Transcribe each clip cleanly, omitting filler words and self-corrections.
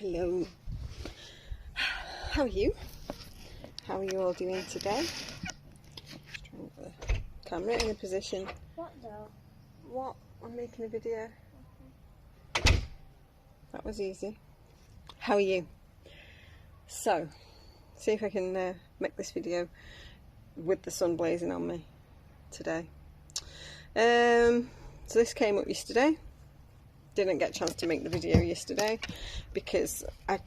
Hello. How are you? How are you all doing today? Just trying to get the camera in a position. What though? What? I'm making a video. That was easy. How are you? So, see if I can make this video with the sun blazing on me today. So this came up yesterday. Didn't get a chance to make the video yesterday because I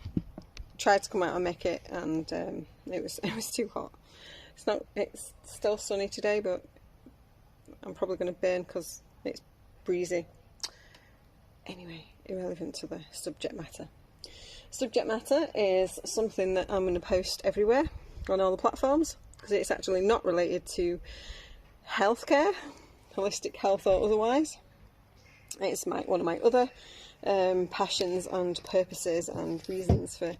tried to come out and make it, and it was too hot. It's still sunny today, but I'm probably going to burn because it's breezy. Anyway, irrelevant to the subject matter. Subject matter is something that I'm going to post everywhere on all the platforms because it's actually not related to healthcare, holistic health or otherwise. It's one of my other passions and purposes and reasons for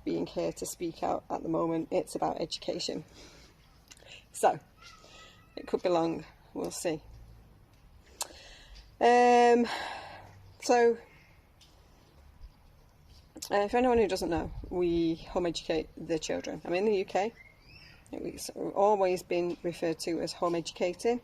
being here to speak out at the moment. It's about education. So, it could be long, we'll see. For anyone who doesn't know, we home educate the children. I'm in the UK. It's always been referred to as home educating.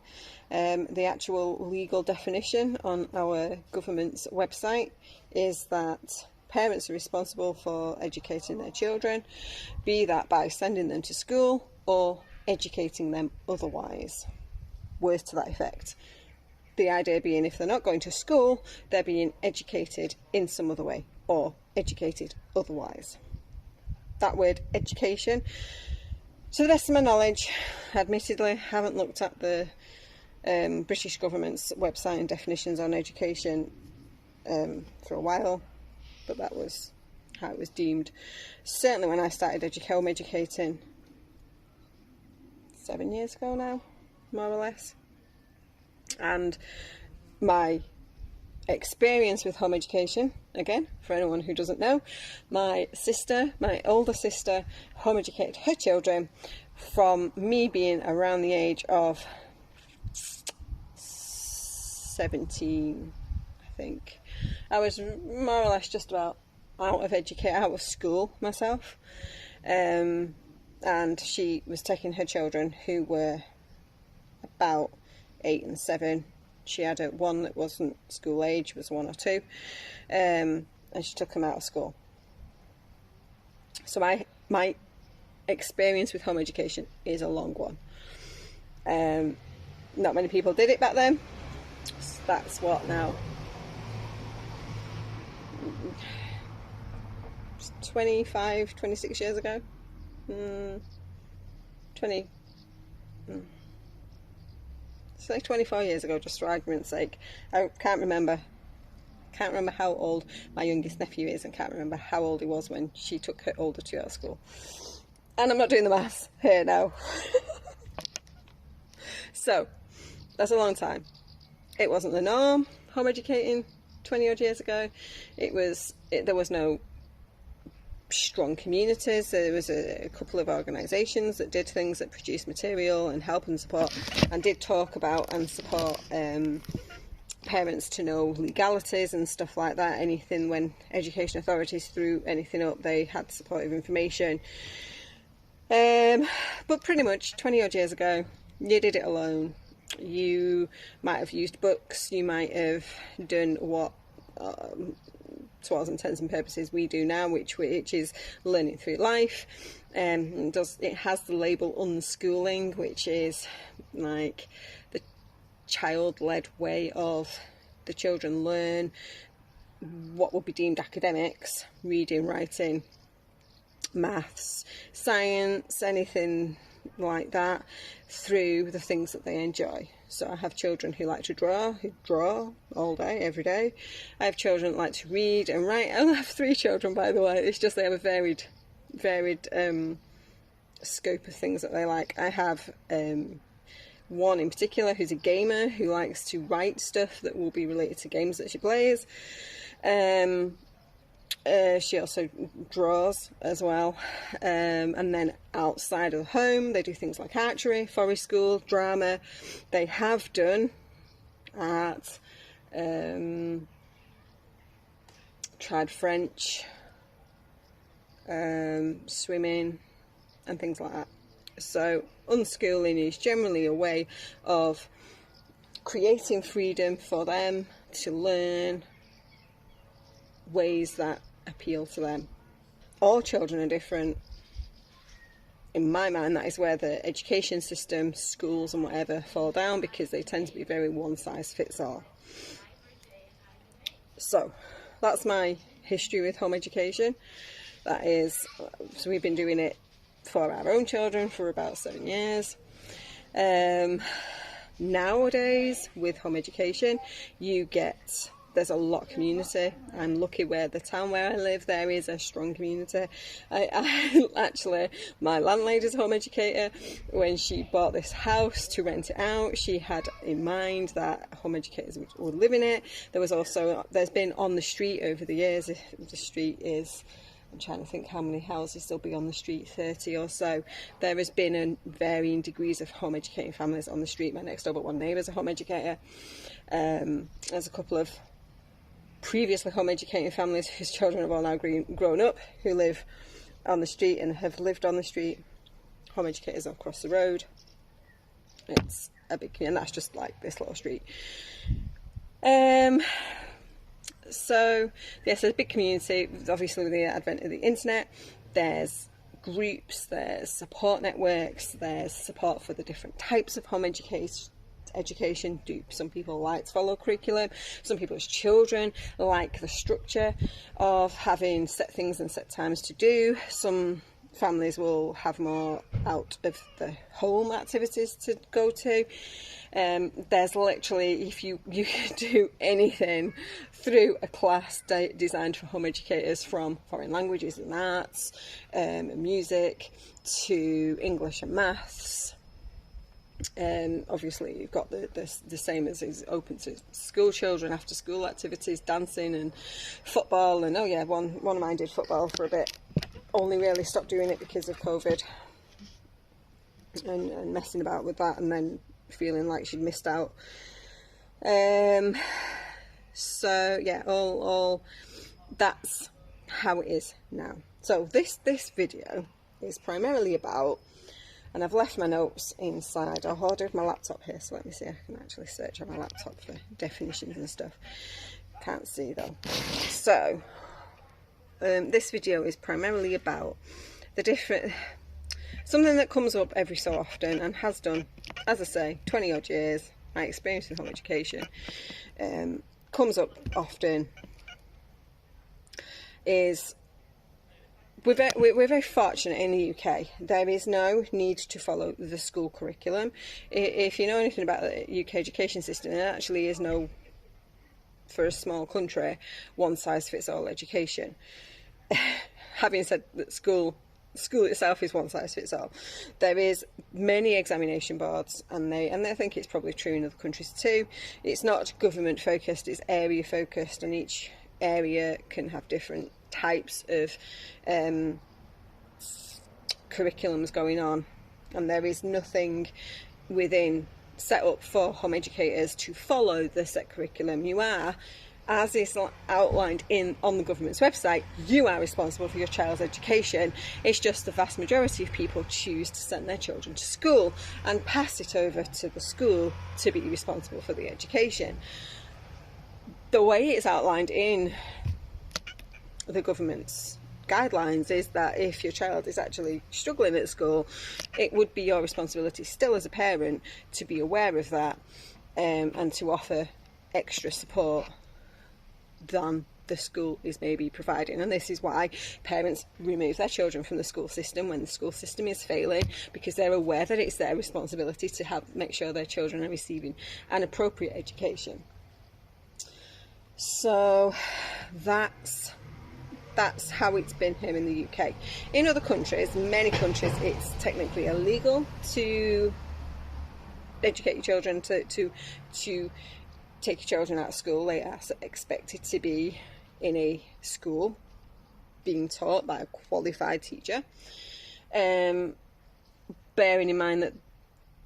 The actual legal definition on our government's website is that parents are responsible for educating their children, be that by sending them to school or educating them otherwise. Words to that effect. The idea being if they're not going to school, they're being educated in some other way or educated otherwise. That word education, to the best of my knowledge, admittedly, haven't looked at the British government's website and definitions on education for a while, but that was how it was deemed. Certainly when I started home educating 7 years ago now, more or less. And my experience with home education, again, for anyone who doesn't know, my older sister, home educated her children from me being around the age of 17, I think. I was more or less just about out of school myself, and she was taking her children who were about 8 and 7. She had one that wasn't school age, was 1 or 2, and she took them out of school. So my experience with home education is a long one. Not many people did it back then. That's what now? 26 years ago? 20... It's like 24 years ago, just for argument's sake. I can't remember how old my youngest nephew is, and can't remember how old he was when she took her older 2 out of school. And I'm not doing the maths here now. So, that's a long time. It wasn't the norm, home educating 20 odd years ago. There was no strong communities. There was a couple of organisations that did things, that produced material and help and support, and did talk about and support parents to know legalities and stuff like that. Anything, when education authorities threw anything up, they had supportive information. But pretty much 20 odd years ago, you did it alone. You might have used books, you might have done what to all intents and purposes we do now, which is learning through life. It has the label unschooling, which is like the child-led way of the children learn what would be deemed academics: reading, writing, maths, science, anything like that, through the things that they enjoy. So I have children who like to draw, who draw all day, every day. I have children that like to read and write. I only have 3 children, by the way. It's just they have a varied scope of things that they like. I have one in particular who's a gamer, who likes to write stuff that will be related to games that she plays. She also draws as well, and then outside of the home they do things like archery, forest school, drama. They have done art, tried French, swimming and things like that. So unschooling is generally a way of creating freedom for them to learn ways that appeal to them. All children are different. In my mind, that is where the education system, schools and whatever fall down, because they tend to be very one size fits all. So that's my history with home education. That is, so we've been doing it for our own children for about 7 years. Nowadays with home education, there's a lot of community. I'm lucky where the town where I live, there is a strong community. I actually, my landlady's a home educator. When she bought this house to rent it out, she had in mind that home educators would live in it. There's been on the street over the years, the street is, I'm trying to think how many houses there'll be on the street, 30 or so. There has been varying degrees of home educating families on the street. My next door but one neighbour's a home educator. There's a couple of previously home educating families whose children have all now grown up, who live on the street and have lived on the street. Home educators across the road. It's a big, and that's just like this little street. So yes, there's a big community. Obviously with the advent of the internet, there's groups, there's support networks, there's support for the different types of home education. Some people like to follow curriculum, some people's children like the structure of having set things and set times to do. Some families will have more out of the home activities to go to. There's literally, if you can do anything through a class designed for home educators, from foreign languages and arts, music, to English and maths. Obviously you've got the same as is open to school children, after school activities, dancing and football. And oh yeah, one of mine did football for a bit, only really stopped doing it because of COVID and messing about with that, and then feeling like she'd missed out. So yeah, all that's how it is now. So this video is primarily about, and I've left my notes inside. I've ordered my laptop here, so let me see. I can actually search on my laptop for definitions and stuff. Can't see though. So this video is primarily about something that comes up every so often, and has done, as I say, 20 odd years. My experience in home education comes up often. Is we're very fortunate in the UK. There is no need to follow the school curriculum. If you know anything about the UK education system, there actually is no, for a small country, one size fits all education. Having said that, school itself is one size fits all. There is many examination boards, and I think it's probably true in other countries too. It's not government focused, it's area focused, and each area can have different types of curriculums going on, and there is nothing within set up for home educators to follow the set curriculum. You are, as is outlined on the government's website, you are responsible for your child's education. It's just the vast majority of people choose to send their children to school and pass it over to the school to be responsible for the education. The way it's outlined in the government's guidelines is that if your child is actually struggling at school, it would be your responsibility still as a parent to be aware of that, and to offer extra support than the school is maybe providing. And this is why parents remove their children from the school system when the school system is failing, because they're aware that it's their responsibility to make sure their children are receiving an appropriate education. So that's how it's been here in the UK. In other countries, many countries, it's technically illegal to educate your children, to take your children out of school. They are expected to be in a school being taught by a qualified teacher. Bearing in mind that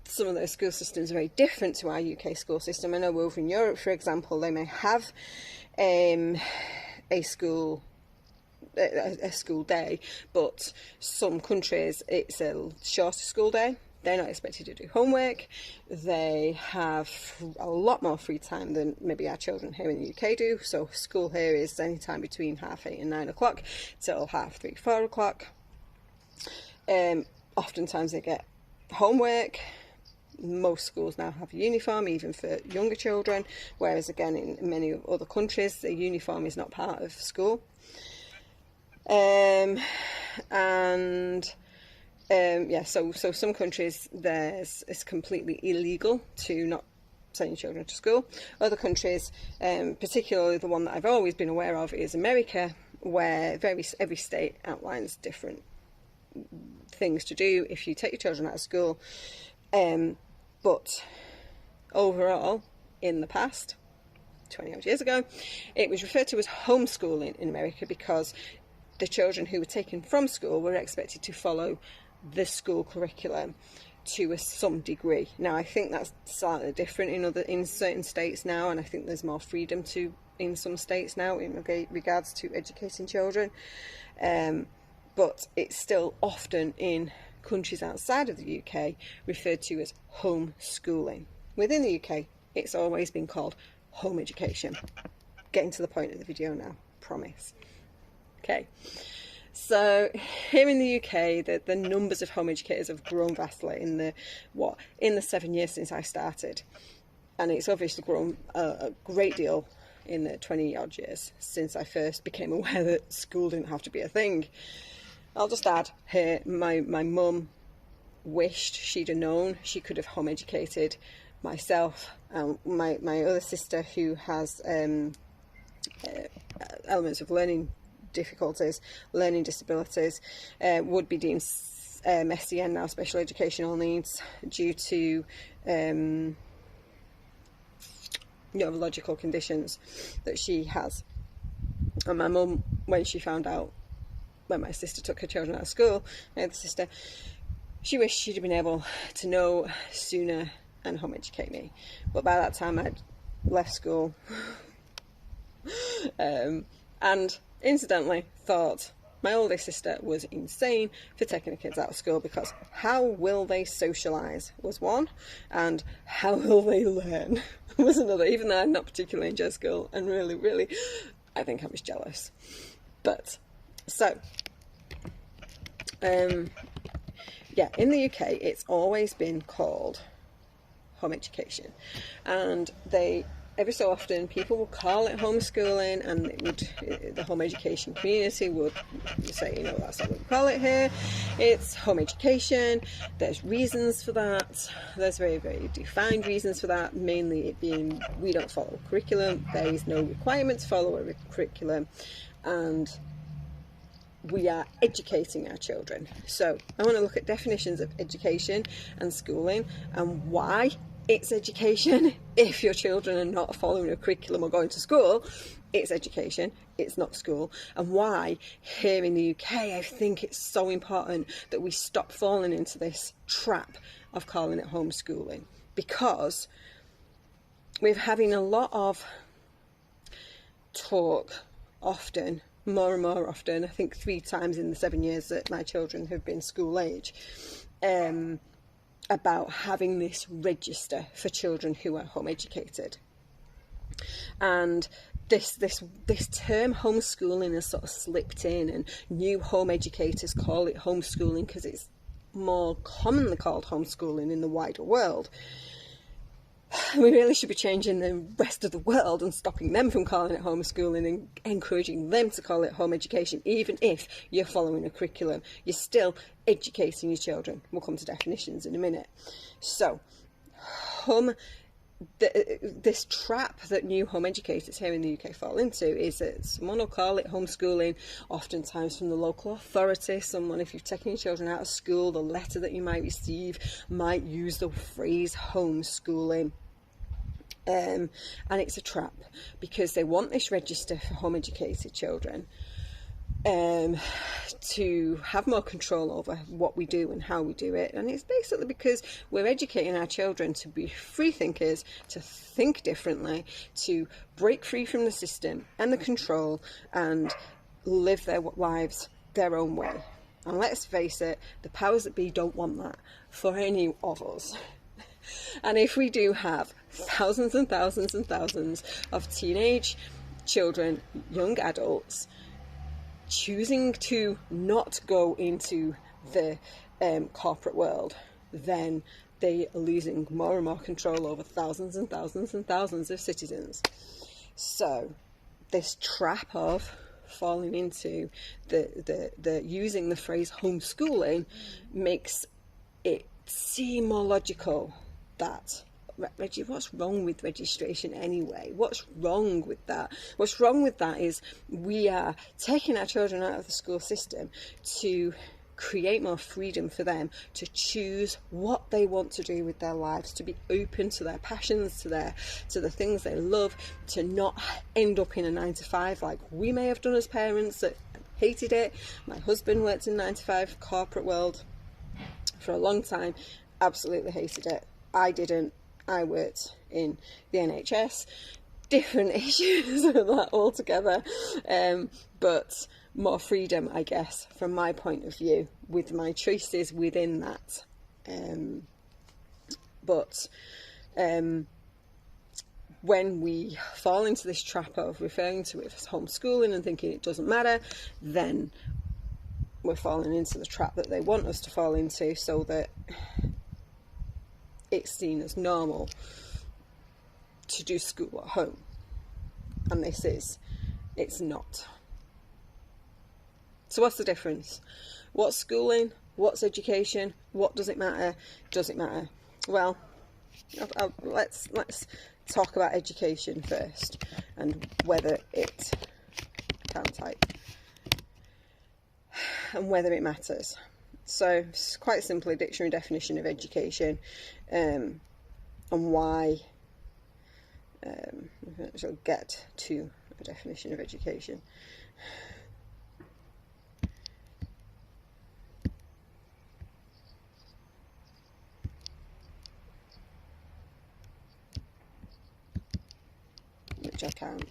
some of those school systems are very different to our UK school system. I know over in Europe, for example, they may have a school a school day, but some countries it's a shorter school day. They're not expected to do homework. They have a lot more free time than maybe our children here in the UK do. So school here is any time between 8:30 and 9 o'clock till 3:30, 4 o'clock. Oftentimes they get homework. Most schools now have a uniform, even for younger children, whereas again in many other countries the uniform is not part of school. So some countries it's completely illegal to not send your children to school. Other countries, particularly the one that I've always been aware of is America, where every state outlines different things to do if you take your children out of school. But overall, in the past, 20 odd years ago, it was referred to as homeschooling in America because the children who were taken from school were expected to follow the school curriculum to some degree. Now, I think that's slightly different in certain states now, and I think there's more freedom in some states now in regards to educating children. But it's still often in countries outside of the UK referred to as homeschooling. Within the UK, it's always been called home education. Getting to the point of the video now, promise. Okay, so here in the UK, the numbers of home educators have grown vastly in the 7 years since I started, and it's obviously grown a great deal in the 20 odd years since I first became aware that school didn't have to be a thing. I'll just add here, my mum wished she'd have known she could have home educated myself and my other sister, who has elements of learning difficulties, learning disabilities, would be deemed SEN now, special educational needs, due to neurological conditions that she has. And my mum, when she found out, when my sister took her children out of school, my other sister, she wished she'd have been able to know sooner and home educate me. But by that time I'd left school and incidentally thought my oldest sister was insane for taking the kids out of school, because how will they socialise was one, and how will they learn was another, even though I'm not particularly enjoyed school, and really I think I was jealous. But so yeah, in the UK it's always been called home education, and every so often people will call it homeschooling, and the home education community would say, that's not what we call it here, it's home education. There's reasons for that, there's very, very defined reasons for that, mainly it being we don't follow curriculum, there is no requirement to follow a curriculum, and we are educating our children. So I want to look at definitions of education and schooling, and why it's education. If your children are not following a curriculum or going to school, it's education, it's not school. And why here in the UK I think it's so important that we stop falling into this trap of calling it homeschooling, because we're having a lot of talk often, more and more often, I think 3 times in the 7 years that my children have been school age, about having this register for children who are home educated. And this term homeschooling has sort of slipped in, and new home educators call it homeschooling because it's more commonly called homeschooling in the wider world. We really should be changing the rest of the world and stopping them from calling it homeschooling and encouraging them to call it home education. Even if you're following a curriculum, you're still educating your children. We'll come to definitions in a minute. So, this trap that new home educators here in the UK fall into is that someone will call it homeschooling, oftentimes from the local authority. Someone, if you've taken your children out of school, the letter that you might receive might use the phrase homeschooling. And it's a trap, because they want this register for home educated children to have more control over what we do and how we do it. And it's basically because we're educating our children to be free thinkers, to think differently, to break free from the system and the control, and live their lives their own way. And let's face it, the powers that be don't want that for any of us. And if we do have thousands and thousands and thousands of teenage children, young adults, choosing to not go into the corporate world, then they are losing more and more control over thousands and thousands and thousands of citizens. So this trap of falling into the using the phrase homeschooling makes it seem more logical that, Reggie, what's wrong with registration anyway? What's wrong with that? What's wrong with that is we are taking our children out of the school system to create more freedom for them to choose what they want to do with their lives, to be open to their passions, to the things they love, to not end up in a 9-to-5 like we may have done as parents that hated it. My husband worked in 9-to-5 corporate world for a long time, absolutely hated it. I didn't. I worked in the NHS. Different issues with that altogether, but more freedom, I guess, from my point of view, with my choices within that. But when we fall into this trap of referring to it as homeschooling and thinking it doesn't matter, then we're falling into the trap that they want us to fall into, so that it's seen as normal to do school at home. And it's not. So what's the difference? What's schooling? What's education? What does it matter? Does it matter? Well, let's talk about education first, and whether it and whether it matters. So quite simply, dictionary definition of education, and why. I'll get to a definition of education. Which I can't.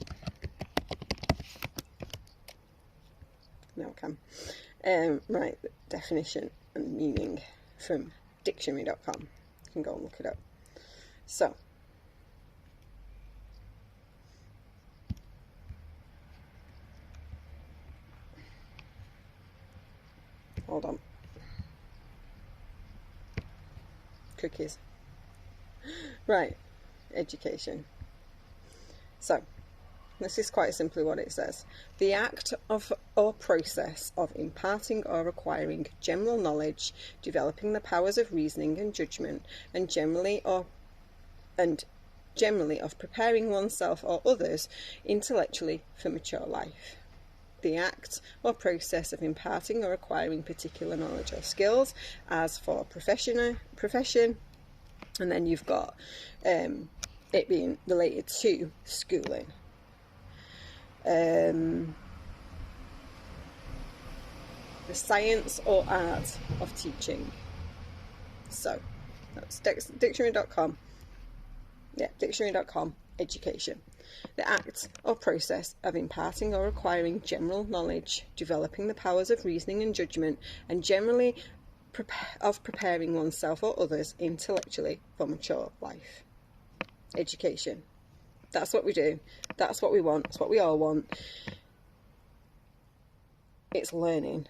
No, I can. Right, definition and meaning from dictionary.com. You can go and look it up. So, hold on. Cookies. Right, education. So, this is quite simply what it says. The act of or process of imparting or acquiring general knowledge, developing the powers of reasoning and judgment, and generally of preparing oneself or others intellectually for mature life. The act or process of imparting or acquiring particular knowledge or skills, as for profession, and then you've got it being related to schooling. The science or art of teaching. So that's dictionary.com. Yeah, dictionary.com, education. The act or process of imparting or acquiring general knowledge, developing the powers of reasoning and judgment, and generally of preparing oneself or others intellectually for mature life. Education. That's what we do. That's what we want. That's what we all want. It's learning.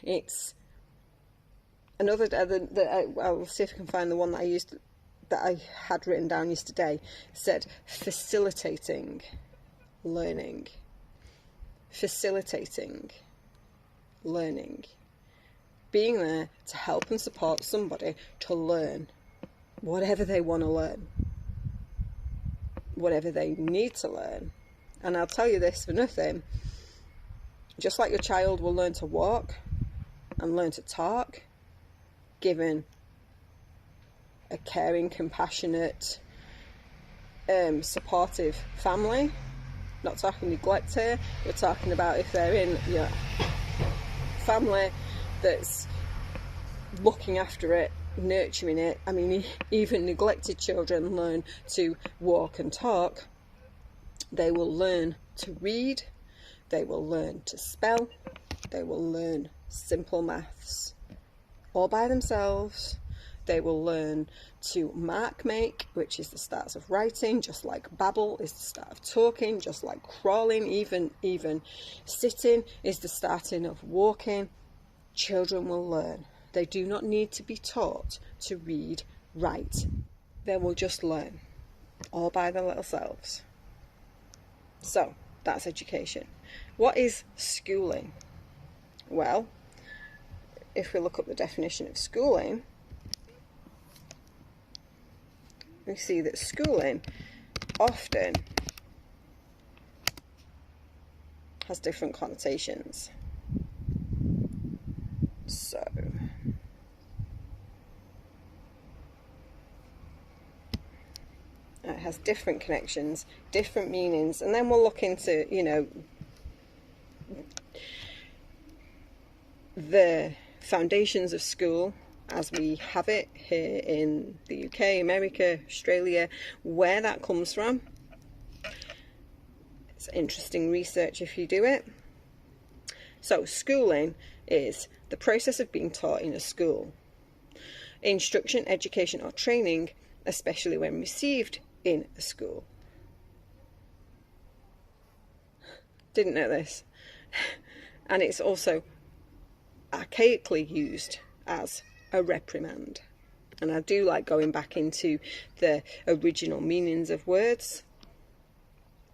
It's another. I'll see if I can find the one that I used, that I had written down yesterday. Said facilitating learning. Facilitating learning. Being there to help and support somebody to learn whatever they want to learn, whatever they need to learn. And I'll tell you this for nothing, just like your child will learn to walk and learn to talk, given a caring, compassionate, supportive family. Not talking neglect here, we're talking about if they're in family that's looking after it, nurturing it. I mean, even neglected children learn to walk and talk. They will learn to read, They will learn to spell. They will learn simple maths all by themselves. They will learn to mark make, which is the start of writing, just like babble is the start of talking, just like crawling, even sitting is the starting of walking. Children will learn. They do not need to be taught to read, write. They will just learn all by their little selves. So that's education. What is schooling? Well, if we look up the definition of schooling, we see that schooling often has different connotations. So, it has different connections, different meanings, and then we'll look into, the foundations of school as we have it here in the UK, America, Australia, where that comes from. It's interesting research if you do it. So schooling is the process of being taught in a school. Instruction, education or training, especially when received in a school. Didn't know this. And it's also archaically used as a reprimand. And I do like going back into the original meanings of words.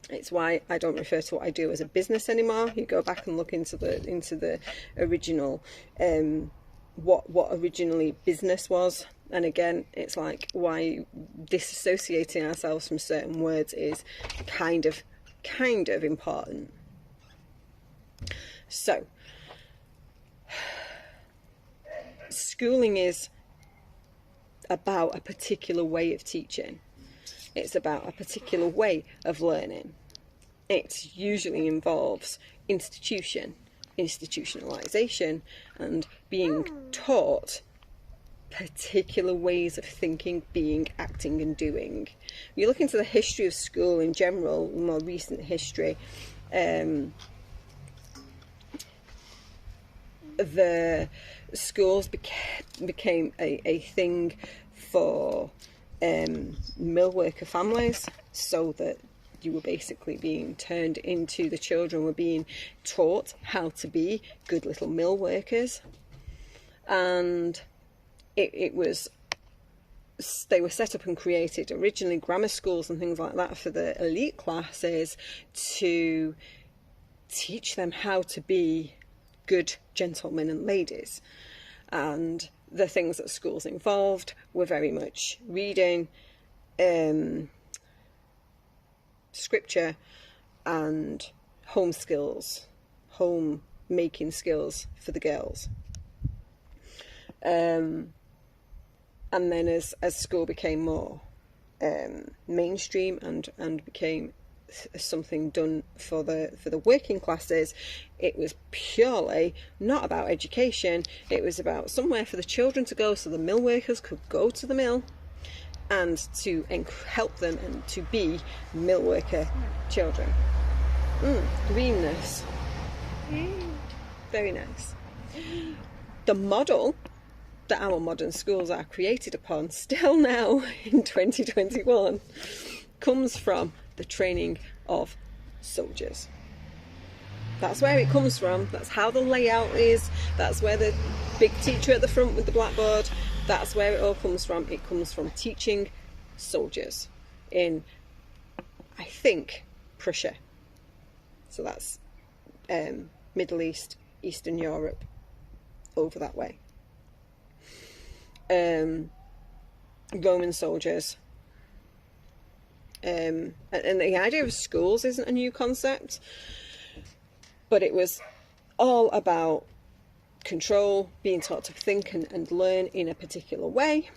It's why I don't refer to what I do as a business anymore. You go back and look into the original, what originally business was. And again, it's like why disassociating ourselves from certain words is kind of important. So, schooling is about a particular way of teaching. It's about a particular way of learning. It usually involves institutionalization, and being taught particular ways of thinking, being, acting and doing. If you look into the history of school in general, more recent history, the schools became a thing for mill worker families, so that you were basically being turned into, the children were being taught how to be good little mill workers. And they were set up and created originally grammar schools and things like that for the elite classes to teach them how to be good gentlemen and ladies. And the things that schools involved were very much reading, scripture and home skills, home making skills for the girls. And then as school became more mainstream and became something done for the working classes, it was purely not about education. It was about somewhere for the children to go, so the mill workers could go to the mill and to help them and to be mill worker children. Greenness. Very nice. The model that our modern schools are created upon still now in 2021 comes from the training of soldiers. That's where it comes from. That's how the layout is. That's where the big teacher at the front with the blackboard, that's where it all comes from. It comes from teaching soldiers in, I think, Prussia. So that's Middle East, Eastern Europe, over that way. Roman soldiers. And the idea of schools isn't a new concept, but it was all about control, being taught to think and learn in a particular way,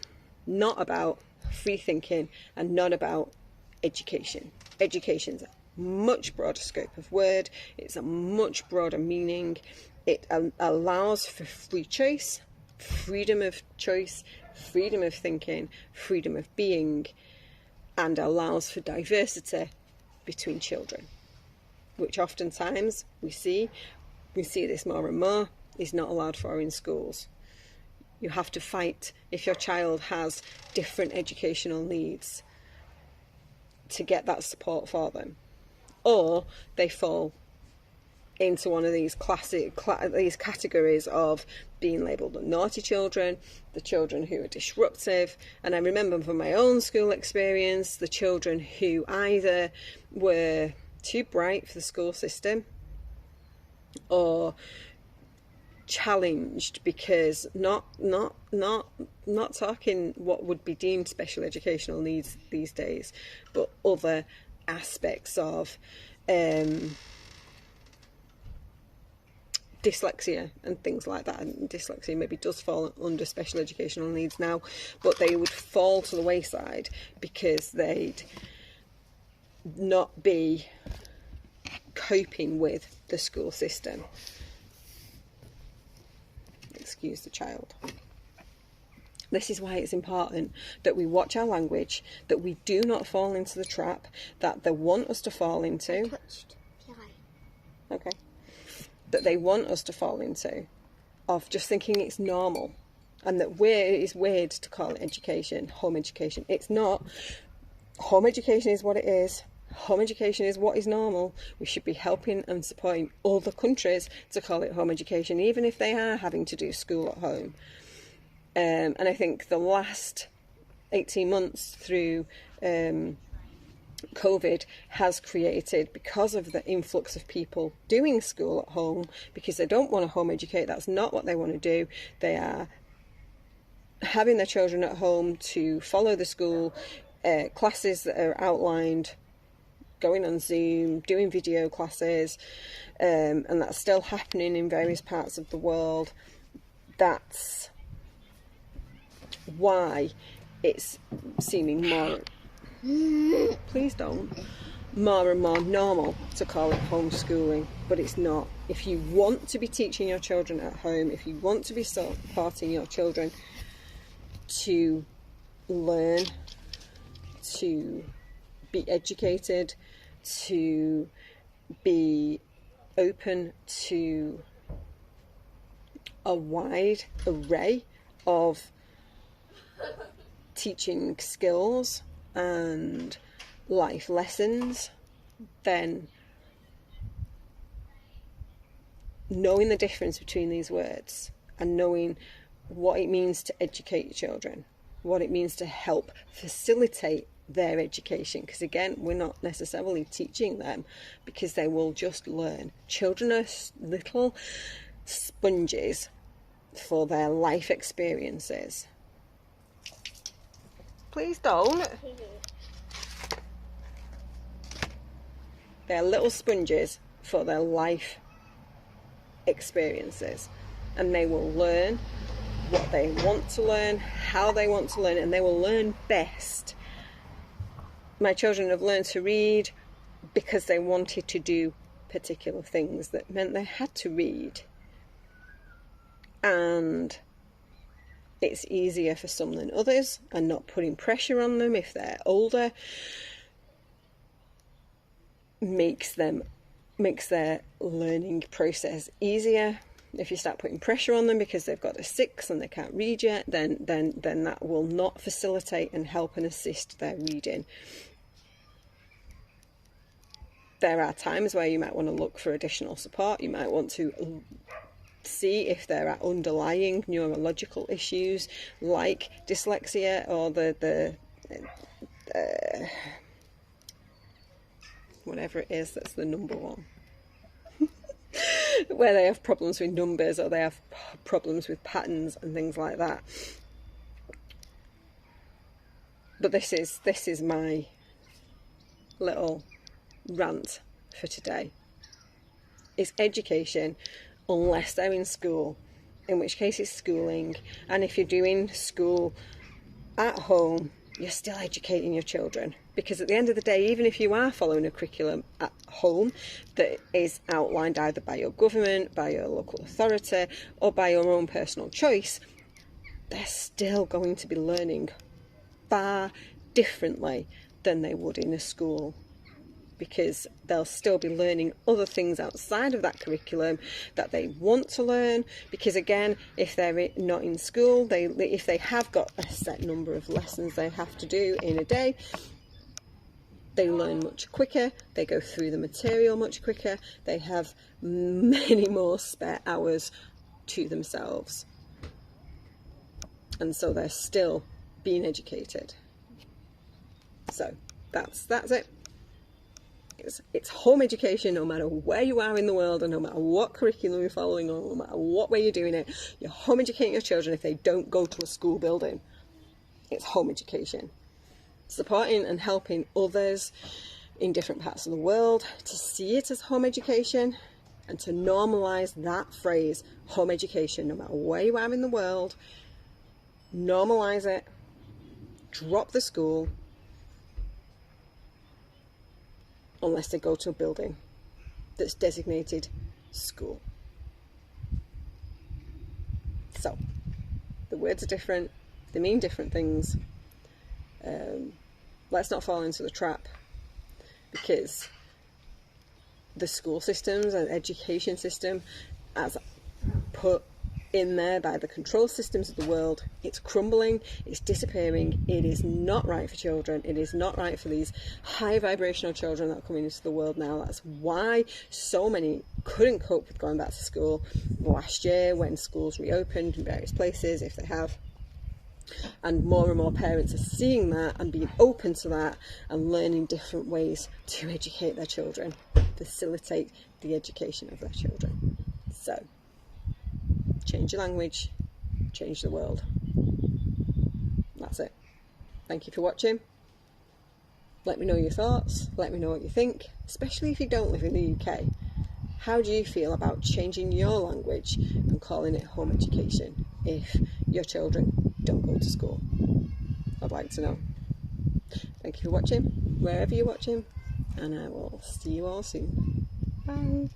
not about free thinking and not about education. Education's a much broader scope of word, it's a much broader meaning. It allows for free choice, freedom of choice, freedom of thinking, freedom of being, and allows for diversity between children. which oftentimes we see this more and more, is not allowed for in schools. You have to fight if your child has different educational needs to get that support for them, or they fall into one of these these categories of being labelled the naughty children, the children who are disruptive. And I remember from my own school experience, the children who either were too bright for the school system or challenged because not talking what would be deemed special educational needs these days, but other aspects of dyslexia and things like that. And dyslexia maybe does fall under special educational needs now, but they would fall to the wayside because they'd not be coping with the school system. Excuse the child. This is why it's important that we watch our language, that we do not fall into the trap that they want us to fall into. Okay. That they want us to fall into, of just thinking it's normal, and that it's weird to call it education, home education. It's not. Home education is what it is. Home education is what is normal. We should be helping and supporting other countries to call it home education, even if they are having to do school at home. And I think the last 18 months through COVID has created, because of the influx of people doing school at home, because they don't want to home educate, that's not what they want to do. They are having their children at home to follow the school classes that are outlined, going on Zoom, doing video classes, and that's still happening in various parts of the world. That's why it's seeming more, please don't, more and more normal to call it homeschooling, but it's not. If you want to be teaching your children at home, if you want to be supporting your children to learn, to be educated, to be open to a wide array of teaching skills and life lessons, then knowing the difference between these words and knowing what it means to educate your children, what it means to help facilitate their education, because again, we're not necessarily teaching them because they will just learn. Children are little sponges for their life experiences. Please don't. They're little sponges for their life experiences, and they will learn what they want to learn, how they want to learn, and they will learn best. My children have learned to read because they wanted to do particular things that meant they had to read. And it's easier for some than others, and not putting pressure on them if they're older makes their learning process easier. If you start putting pressure on them because they've got a 6 and they can't read yet, then that will not facilitate and help and assist their reading. There are times where you might want to look for additional support. You might want to see if there are underlying neurological issues like dyslexia or the whatever it is that's the number one. Where they have problems with numbers, or they have problems with patterns and things like that. But this is my little rant for today. It's education unless they're in school, in which case it's schooling. And if you're doing school at home, you're still educating your children, because at the end of the day, even if you are following a curriculum at home that is outlined either by your government, by your local authority, or by your own personal choice, they're still going to be learning far differently than they would in a school, because they'll still be learning other things outside of that curriculum that they want to learn. Because again, if they're not in school, if they have got a set number of lessons they have to do in a day, they learn much quicker, they go through the material much quicker, they have many more spare hours to themselves, and so they're still being educated. So that's it. It's home education, no matter where you are in the world, and no matter what curriculum you're following, or no matter what way you're doing it. You're home educating your children if they don't go to a school building. It's home education. Supporting and helping others in different parts of the world to see it as home education, and to normalise that phrase, home education, no matter where you are in the world. Normalise it. Drop the school, unless they go to a building that's designated school. So, the words are different, they mean different things. Let's not fall into the trap, because the school systems and education system, as put in there by the control systems of the world, it's crumbling, it's disappearing. It is not right for children. It is not right for these high vibrational children that are coming into the world now. That's why so many couldn't cope with going back to school last year when schools reopened in various places, if they have. And more parents are seeing that and being open to that and learning different ways to educate their children, facilitate the education of their children. So, change your language, change the world. That's it. Thank you for watching. Let me know your thoughts, let me know what you think, especially if you don't live in the UK. How do you feel about changing your language and calling it home education if your children don't go to school? I'd like to know. Thank you for watching, wherever you're watching, and I will see you all soon. Bye.